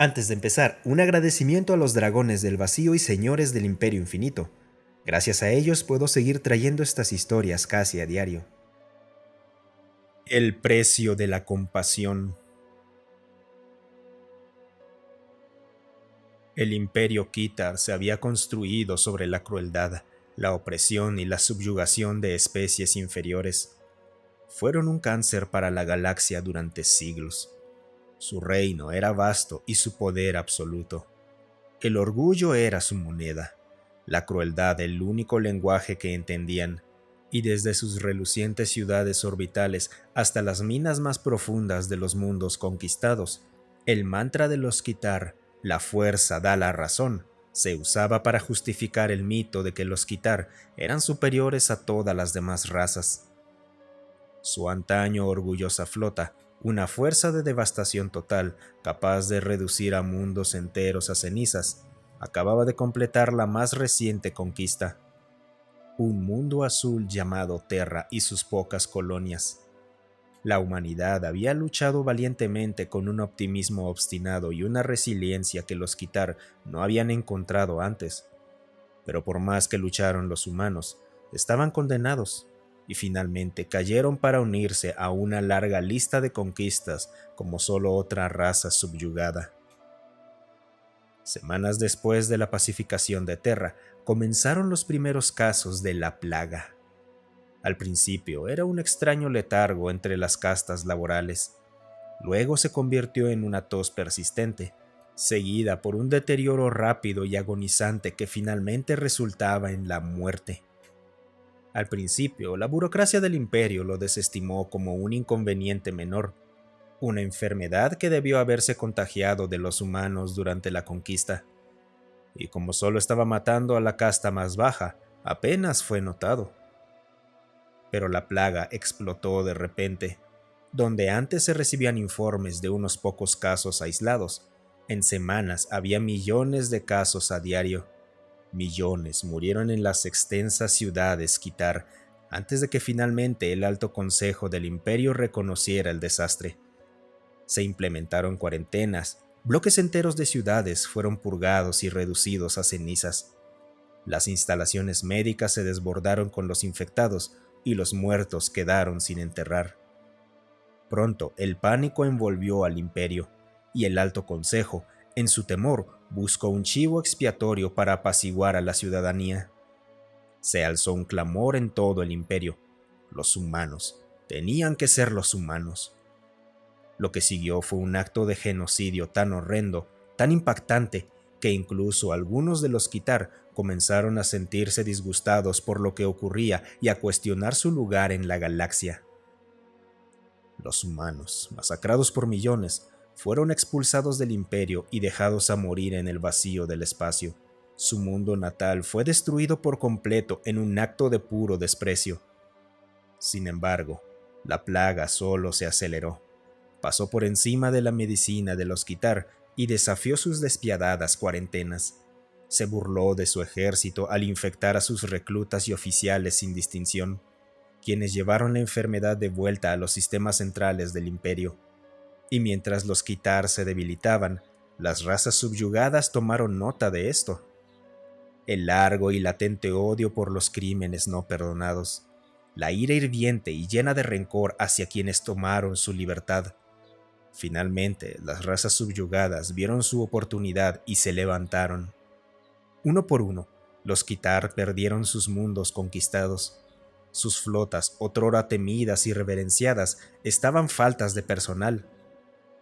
Antes de empezar, un agradecimiento a los dragones del vacío y señores del Imperio Infinito. Gracias a ellos puedo seguir trayendo estas historias casi a diario. El precio de la compasión. El Imperio Kitar se había construido sobre la crueldad, la opresión y la subyugación de especies inferiores. Fueron un cáncer para la galaxia durante siglos. Su reino era vasto y su poder absoluto. El orgullo era su moneda, la crueldad el único lenguaje que entendían, y desde sus relucientes ciudades orbitales hasta las minas más profundas de los mundos conquistados, el mantra de los Kitar, la fuerza da la razón, se usaba para justificar el mito de que los Kitar eran superiores a todas las demás razas. Su antaño orgullosa flota, una fuerza de devastación total, capaz de reducir a mundos enteros a cenizas, acababa de completar la más reciente conquista, un mundo azul llamado Terra y sus pocas colonias. La humanidad había luchado valientemente con un optimismo obstinado y una resiliencia que los Kitar no habían encontrado antes. Pero por más que lucharon los humanos, estaban condenados y finalmente cayeron para unirse a una larga lista de conquistas como solo otra raza subyugada. Semanas después de la pacificación de Terra, comenzaron los primeros casos de la plaga. Al principio era un extraño letargo entre las castas laborales. Luego se convirtió en una tos persistente, seguida por un deterioro rápido y agonizante que finalmente resultaba en la muerte. Al principio, la burocracia del imperio lo desestimó como un inconveniente menor, una enfermedad que debió haberse contagiado de los humanos durante la conquista. Y como solo estaba matando a la casta más baja, apenas fue notado. Pero la plaga explotó de repente. Donde antes se recibían informes de unos pocos casos aislados, en semanas había millones de casos a diario. Millones murieron en las extensas ciudades Kitar antes de que finalmente el Alto Consejo del Imperio reconociera el desastre. Se implementaron cuarentenas, bloques enteros de ciudades fueron purgados y reducidos a cenizas. Las instalaciones médicas se desbordaron con los infectados y los muertos quedaron sin enterrar. Pronto el pánico envolvió al imperio, y el Alto Consejo, en su temor, buscó un chivo expiatorio para apaciguar a la ciudadanía. Se alzó un clamor en todo el imperio. Los humanos, tenían que ser los humanos. Lo que siguió fue un acto de genocidio tan horrendo, tan impactante, que incluso algunos de los Kitar comenzaron a sentirse disgustados por lo que ocurría y a cuestionar su lugar en la galaxia. Los humanos, masacrados por millones, fueron expulsados del imperio y dejados a morir en el vacío del espacio. Su mundo natal fue destruido por completo en un acto de puro desprecio. Sin embargo, la plaga solo se aceleró. Pasó por encima de la medicina de los Kitar y desafió sus despiadadas cuarentenas. Se burló de su ejército al infectar a sus reclutas y oficiales sin distinción, quienes llevaron la enfermedad de vuelta a los sistemas centrales del imperio. Y mientras los Kitar se debilitaban, las razas subyugadas tomaron nota de esto. El largo y latente odio por los crímenes no perdonados, la ira hirviente y llena de rencor hacia quienes tomaron su libertad. Finalmente, las razas subyugadas vieron su oportunidad y se levantaron. Uno por uno, los Kitar perdieron sus mundos conquistados. Sus flotas, otrora temidas y reverenciadas, estaban faltas de personal.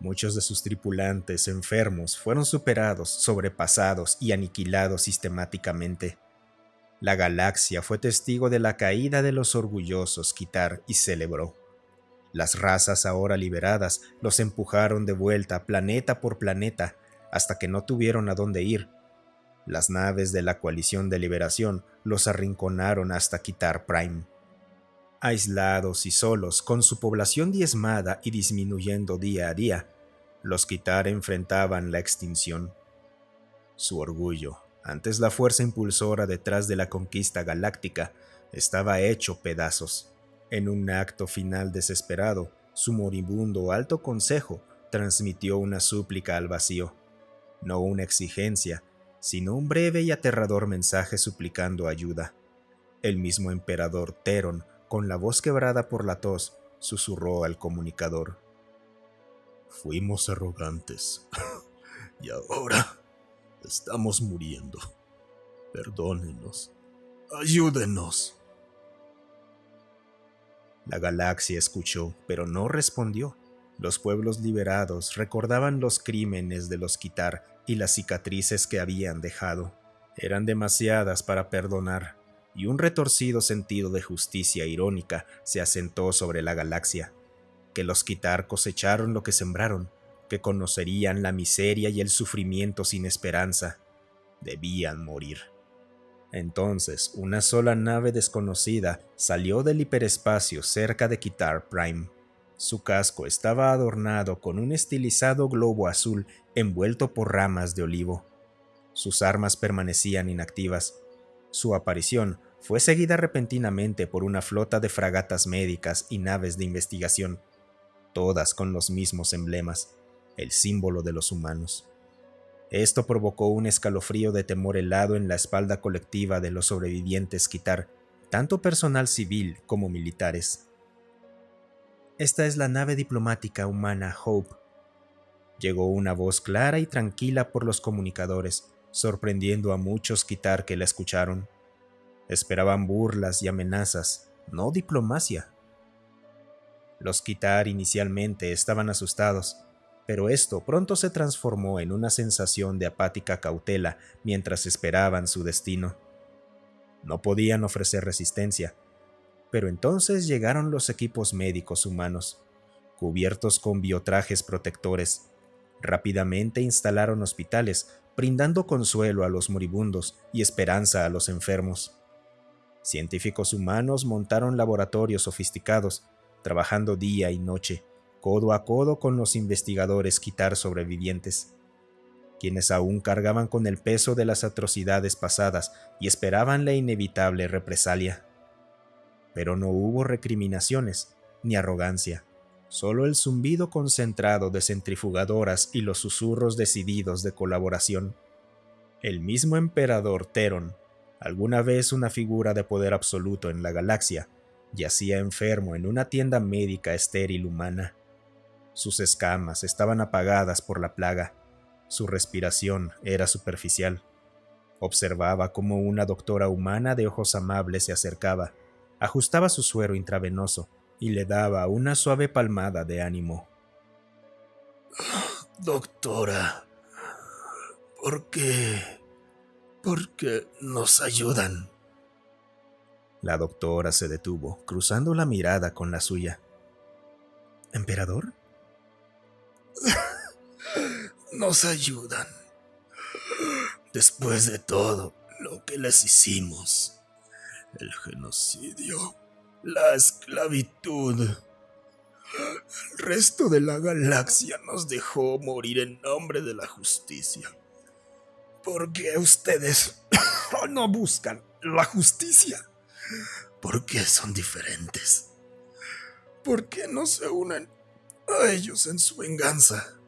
Muchos de sus tripulantes enfermos fueron superados, sobrepasados y aniquilados sistemáticamente. La galaxia fue testigo de la caída de los orgullosos Kitar y celebró. Las razas ahora liberadas los empujaron de vuelta planeta por planeta hasta que no tuvieron a dónde ir. Las naves de la coalición de liberación los arrinconaron hasta Kitar Prime. Aislados y solos, con su población diezmada y disminuyendo día a día, los Kitar enfrentaban la extinción. Su orgullo, antes la fuerza impulsora detrás de la conquista galáctica, estaba hecho pedazos. En un acto final desesperado, su moribundo Alto Consejo transmitió una súplica al vacío. no una exigencia, sino un breve y aterrador mensaje suplicando ayuda. El mismo emperador Teron, con la voz quebrada por la tos, susurró al comunicador: «Fuimos arrogantes, y ahora estamos muriendo. Perdónenos. Ayúdenos». La galaxia escuchó, pero no respondió. Los pueblos liberados recordaban los crímenes de los Quitar y las cicatrices que habían dejado. Eran demasiadas para perdonar, y un retorcido sentido de justicia irónica se asentó sobre la galaxia. Que los Quitar cosecharon lo que sembraron, que conocerían la miseria y el sufrimiento sin esperanza. Debían morir. Entonces, una sola nave desconocida salió del hiperespacio cerca de Quitar Prime. Su casco estaba adornado con un estilizado globo azul envuelto por ramas de olivo. Sus armas permanecían inactivas. Su aparición fue seguida repentinamente por una flota de fragatas médicas y naves de investigación, todas con los mismos emblemas, el símbolo de los humanos. Esto provocó un escalofrío de temor helado en la espalda colectiva de los sobrevivientes Quitar, tanto personal civil como militares. «Esta es la nave diplomática humana Hope», llegó una voz clara y tranquila por los comunicadores, sorprendiendo a muchos Quitar que la escucharon. Esperaban burlas y amenazas, no diplomacia. Los Quitar inicialmente estaban asustados, pero esto pronto se transformó en una sensación de apática cautela mientras esperaban su destino. No podían ofrecer resistencia, pero entonces llegaron los equipos médicos humanos, cubiertos con biotrajes protectores. Rápidamente instalaron hospitales, brindando consuelo a los moribundos y esperanza a los enfermos. Científicos humanos montaron laboratorios sofisticados, trabajando día y noche, codo a codo con los investigadores Quitar sobrevivientes, quienes aún cargaban con el peso de las atrocidades pasadas y esperaban la inevitable represalia. Pero no hubo recriminaciones ni arrogancia, solo el zumbido concentrado de centrifugadoras y los susurros decididos de colaboración. El mismo emperador Teron, alguna vez una figura de poder absoluto en la galaxia, yacía enfermo en una tienda médica estéril humana. Sus escamas estaban apagadas por la plaga. Su respiración era superficial. Observaba cómo una doctora humana de ojos amables se acercaba, ajustaba su suero intravenoso y le daba una suave palmada de ánimo. «Doctora, ¿por qué nos ayudan?» La doctora se detuvo, cruzando la mirada con la suya. «¿Emperador?» «Nos ayudan. Después de todo lo que les hicimos, el genocidio, la esclavitud, el resto de la galaxia nos dejó morir en nombre de la justicia. ¿Por qué ustedes no buscan la justicia? ¿Por qué son diferentes? ¿Por qué no se unen a ellos en su venganza?»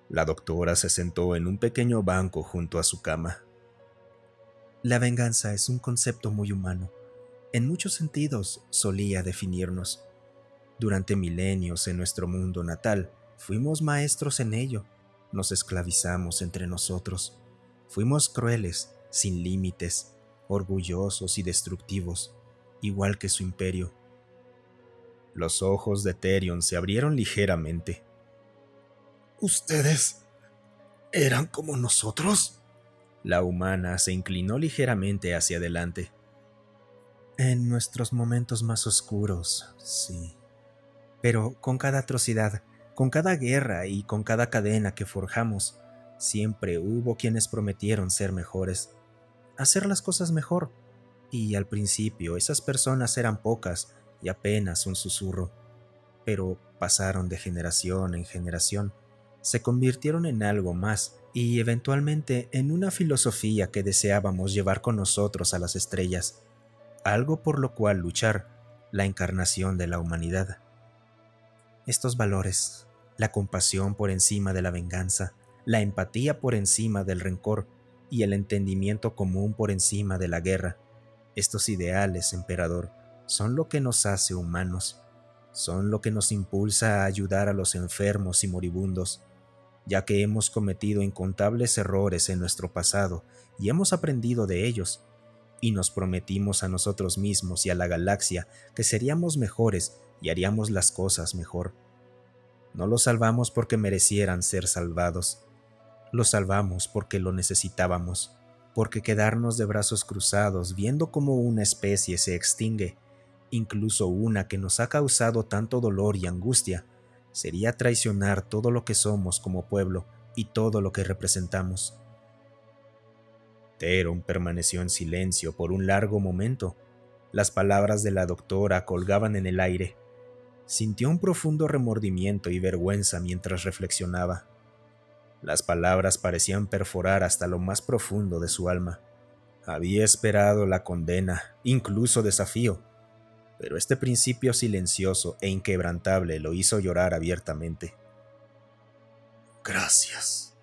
La doctora se sentó en un pequeño banco junto a su cama. «La venganza es un concepto muy humano. En muchos sentidos solía definirnos. Durante milenios en nuestro mundo natal, fuimos maestros en ello. Nos esclavizamos entre nosotros. Fuimos crueles, sin límites, orgullosos y destructivos, igual que su imperio». Los ojos de Therion se abrieron ligeramente. «¿Ustedes eran como nosotros?» La humana se inclinó ligeramente hacia adelante. «En nuestros momentos más oscuros, sí. Pero con cada atrocidad, con cada guerra y con cada cadena que forjamos, siempre hubo quienes prometieron ser mejores, hacer las cosas mejor. Y al principio esas personas eran pocas y apenas un susurro. Pero pasaron de generación en generación, se convirtieron en algo más y eventualmente en una filosofía que deseábamos llevar con nosotros a las estrellas, algo por lo cual luchar, la encarnación de la humanidad. Estos valores, la compasión por encima de la venganza, la empatía por encima del rencor y el entendimiento común por encima de la guerra. Estos ideales, emperador, son lo que nos hace humanos, son lo que nos impulsa a ayudar a los enfermos y moribundos, ya que hemos cometido incontables errores en nuestro pasado y hemos aprendido de ellos, y nos prometimos a nosotros mismos y a la galaxia que seríamos mejores y haríamos las cosas mejor. No los salvamos porque merecieran ser salvados, los salvamos porque lo necesitábamos, porque quedarnos de brazos cruzados viendo cómo una especie se extingue, incluso una que nos ha causado tanto dolor y angustia, sería traicionar todo lo que somos como pueblo y todo lo que representamos. Teron permaneció en silencio por un largo momento. Las palabras de la doctora colgaban en el aire. Sintió un profundo remordimiento y vergüenza mientras reflexionaba. Las palabras parecían perforar hasta lo más profundo de su alma. Había esperado la condena, incluso desafío, pero este principio silencioso e inquebrantable lo hizo llorar abiertamente. Gracias.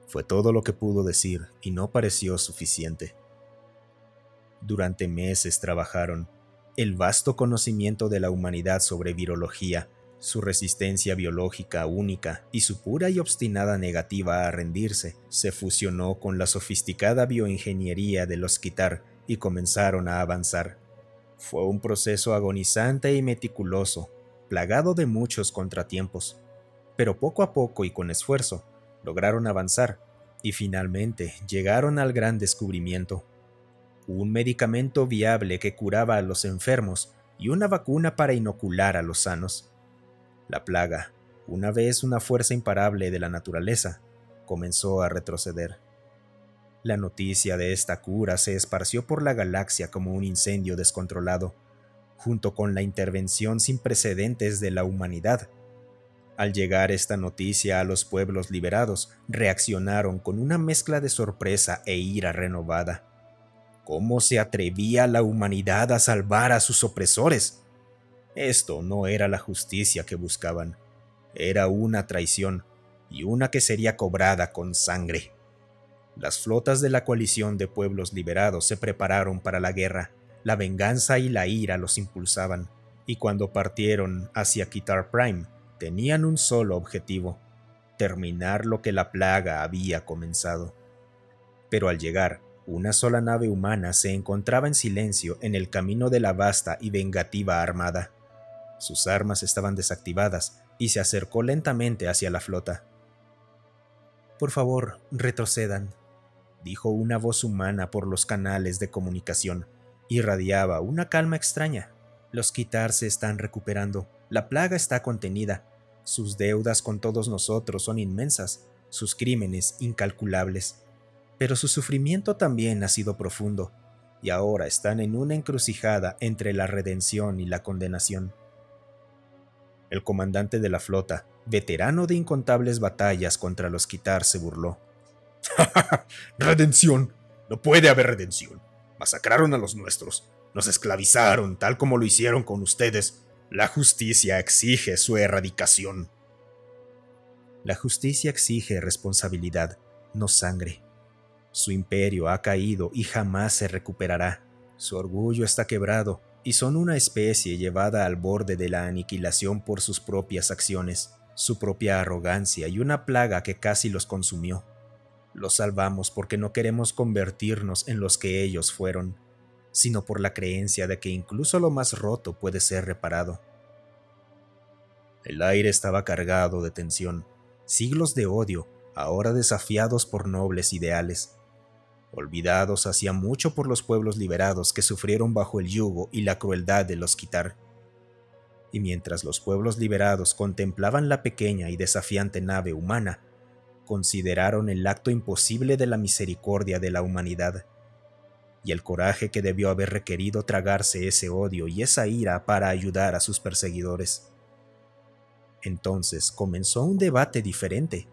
Fue todo lo que pudo decir y no pareció suficiente. Durante meses trabajaron. El vasto conocimiento de la humanidad sobre virología, su resistencia biológica única y su pura y obstinada negativa a rendirse se fusionó con la sofisticada bioingeniería de los Quitar y comenzaron a avanzar. Fue un proceso agonizante y meticuloso, plagado de muchos contratiempos, pero poco a poco y con esfuerzo lograron avanzar y finalmente llegaron al gran descubrimiento: un medicamento viable que curaba a los enfermos y una vacuna para inocular a los sanos. La plaga, una vez una fuerza imparable de la naturaleza, comenzó a retroceder. La noticia de esta cura se esparció por la galaxia como un incendio descontrolado, junto con la intervención sin precedentes de la humanidad. Al llegar esta noticia a los pueblos liberados, reaccionaron con una mezcla de sorpresa e ira renovada. ¿Cómo se atrevía la humanidad a salvar a sus opresores? Esto no era la justicia que buscaban, era una traición, y una que sería cobrada con sangre. Las flotas de la coalición de pueblos liberados se prepararon para la guerra, la venganza y la ira los impulsaban, y cuando partieron hacia Quitar Prime, tenían un solo objetivo: terminar lo que la plaga había comenzado. Pero al llegar, una sola nave humana se encontraba en silencio en el camino de la vasta y vengativa armada. Sus armas estaban desactivadas y se acercó lentamente hacia la flota. «Por favor, retrocedan», dijo una voz humana por los canales de comunicación. Irradiaba una calma extraña. «Los Quitar se están recuperando. La plaga está contenida. Sus deudas con todos nosotros son inmensas, sus crímenes incalculables. Pero su sufrimiento también ha sido profundo, y ahora están en una encrucijada entre la redención y la condenación». El comandante de la flota, veterano de incontables batallas contra los Quitar, se burló. «Redención. No puede haber redención. Masacraron a los nuestros. Nos esclavizaron tal como lo hicieron con ustedes. La justicia exige su erradicación». La justicia exige responsabilidad, no sangre. Su imperio ha caído y jamás se recuperará. Su orgullo está quebrado y son una especie llevada al borde de la aniquilación por sus propias acciones, su propia arrogancia y una plaga que casi los consumió. Los salvamos porque no queremos convertirnos en los que ellos fueron, sino por la creencia de que incluso lo más roto puede ser reparado. El aire estaba cargado de tensión, siglos de odio, ahora desafiados por nobles ideales. Olvidados hacía mucho por los pueblos liberados que sufrieron bajo el yugo y la crueldad de los Quitar. Y mientras los pueblos liberados contemplaban la pequeña y desafiante nave humana, consideraron el acto imposible de la misericordia de la humanidad, y el coraje que debió haber requerido tragarse ese odio y esa ira para ayudar a sus perseguidores. Entonces comenzó un debate diferente.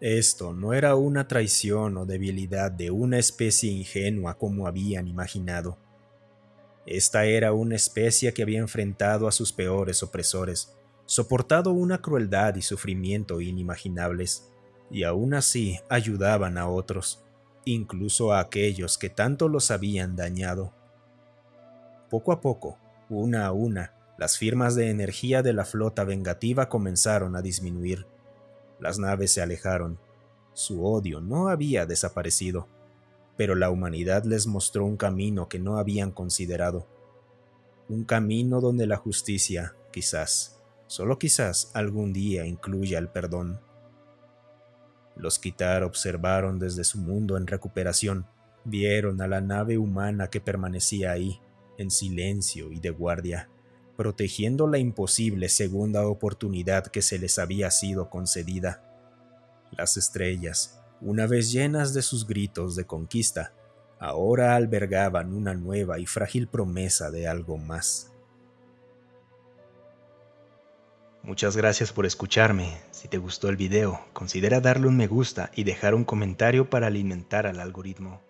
Esto no era una traición o debilidad de una especie ingenua como habían imaginado. Esta era una especie que había enfrentado a sus peores opresores, soportado una crueldad y sufrimiento inimaginables, y aún así ayudaban a otros, incluso a aquellos que tanto los habían dañado. Poco a poco, una a una, las firmas de energía de la flota vengativa comenzaron a disminuir. Las naves se alejaron. Su odio no había desaparecido, pero la humanidad les mostró un camino que no habían considerado. Un camino donde la justicia, quizás, solo quizás, algún día incluya el perdón. Los Kitar observaron desde su mundo en recuperación. Vieron a la nave humana que permanecía ahí, en silencio y de guardia, protegiendo la imposible segunda oportunidad que se les había sido concedida. Las estrellas, una vez llenas de sus gritos de conquista, ahora albergaban una nueva y frágil promesa de algo más. Muchas gracias por escucharme. Si te gustó el video, considera darle un me gusta y dejar un comentario para alimentar al algoritmo.